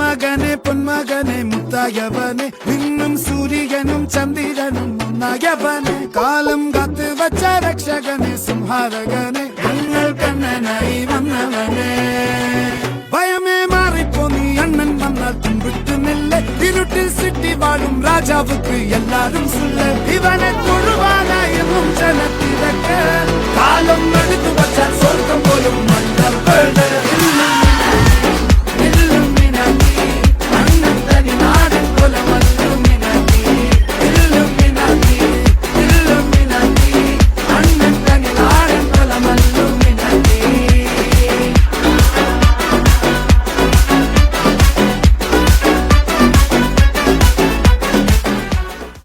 മകനെ പൊന്മകനെ മുത്തായവനെ നിന്നും സൂര്യനും ചന്ദ്രനും ഒന്നായവനെ കാലം കാത്ത് വച്ച രക്ഷകനെ സംഹാരകനെ ഞങ്ങൾ കണ്ണനായി വന്നവനെ ഭയമേ മാറിപ്പോ നീ അണ്ണൻ വന്നാൽ തുമ്പിട്ട് നില്ല ഇരുട്ടിൽ സിറ്റി വാഴും രാജാവുക്ക് എല്ലാരും